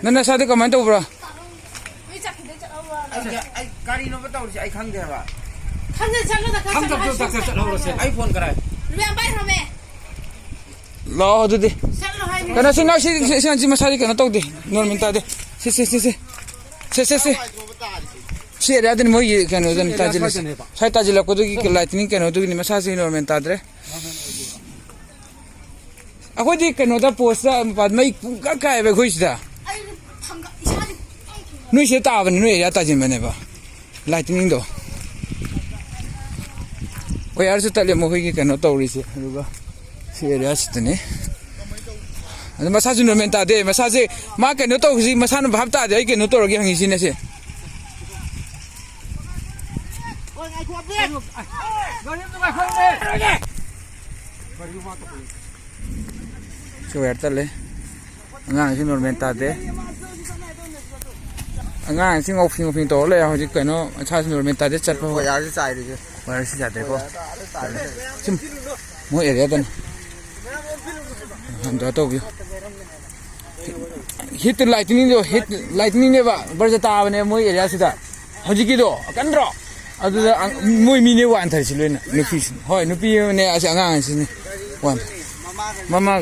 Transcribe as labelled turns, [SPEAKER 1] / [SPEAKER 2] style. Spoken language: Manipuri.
[SPEAKER 1] Nana sa de comment over.
[SPEAKER 2] Ai kari no batau si ai khang de ba.
[SPEAKER 3] Khang de chalo da khang de.
[SPEAKER 2] Ai phone karai.
[SPEAKER 3] Luang bai hame.
[SPEAKER 1] Lo du di.
[SPEAKER 3] Chalo hai.
[SPEAKER 1] Kana sing now si masari kana tok di. Normal ta de. Si. Si ada din mo yi kana dan tajil. Sai tajil ko du ki lightning kana du ni masasi normal ta dre. Ako di kana da post da pad mai ka ka be khush da.
[SPEAKER 3] Ai phang ga isa di.
[SPEAKER 1] Nui se ta ban nui ya ta jin bane ba. Lightning do. Ko yar se tale mo hi kana to ri se. Ruga. Si area sitne. Ada masasi normal ta de masasi ma kana to si masana bhab ta de ai kana to ro gi hangi sin ne se. So ertale angang sing normal ta de angang sing ofing to le ho ji kano cha sing normal ta de chat
[SPEAKER 2] Ko ya si sai de.
[SPEAKER 1] wa si ja de ko sim mo area dan han da to bi hit lightning ne ba bar ja ta ne mo area si da ho ji ki do kan ro adu mo mi ne wa an thar si le na nupi hoi nupi ne asa angang si ne wan mama